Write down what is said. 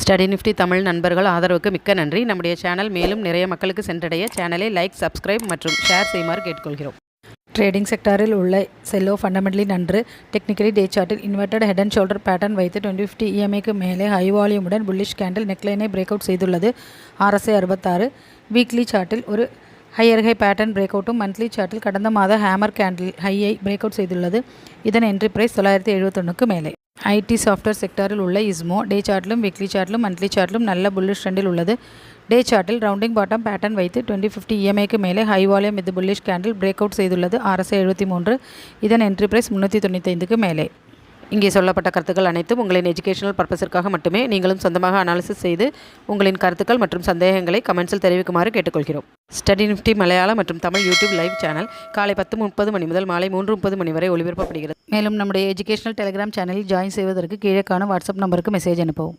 Study Nifty Tamil நண்பர்கள் ஆதரவுக்கு மிக்க நன்றி. நம்முடைய சேனல் மேலும் நிறைய மக்களுக்கு சென்றடைய சேனலை லைக், சப்ஸ்கிரைப் மற்றும் ஷேர் செய்யுமாறு கேட்டுக்கொள்கிறோம். ட்ரேடிங் செக்டாரில் உள்ள செல்லோ ஃபண்டமெண்டலி நன்று. டெக்னிக்கலி டே சார்ட்டில் inverted head and shoulder pattern வைத்து 2050 EMAக்கு மேலே ஹை வால்யூமுடன் புல்லிஷ் கேண்டில் நெக்லைனை பிரேக் அவுட் செய்துள்ளது. RSI 66. வீக்லி சார்ட்டில் ஒரு ஹையர் ஹை பேட்டர்ன் பிரேக் அவுட்டும் மந்த்லி சார்ட்டில் கடந்த மாத ஹேமர் கேண்டில் ஹையை பிரேக் அவுட் செய்துள்ளது. இதன் என்ட்ரி பிரைஸ் 971க்கு மேலே. ஐடி சாஃப்ட்வேர் செக்டாரில் உள்ள இஸ்மோ டே சார்ட்டிலும் வீக்லி சார்ட்டிலும் மந்த்லி சார்ட்டிலும் நல்ல புல்லிஷ் ட்ரெண்டில் உள்ளது. டே சார்ட்டில் ரவுண்டிங் பாட்டம் பேட்டர்ன் வைத்து 2050 EMAக்கு மேலே high volume with bullish candle break out செய்துள்ளது. RSI 73. இதன் என்ட்ரி பிரைஸ் 395க்கு மேலே. இங்கே சொல்லப்பட்ட கருத்துக்கள் அனைத்தும் உங்களின் எஜுகேஷனல் பர்பஸிற்காக மட்டுமே. நீங்களும் சொந்தமாக அனாலிசிஸ் செய்து உங்களின் கருத்துக்கள் மற்றும் சந்தேகங்களை கமெண்ட்ஸில் தெரிவிக்குமாறு கேட்டுக்கொள்கிறோம். ஸ்டடி நிஃப்டி மலையாளம் மற்றும் தமிழ் யூடியூப் லைவ் சேனல் காலை 10:30 மணி முதல் மாலை 3:30 மணி வரை ஒளிபரப்பப்படுகிறது. மேலும் நம்முடைய எஜுகேஷனல் டெலிகிராம் சேனலில் ஜாயின் செய்வதற்கு கீழே காணும் வாட்ஸ்அப் நம்பருக்கு மெசேஜ் அனுப்பவும்.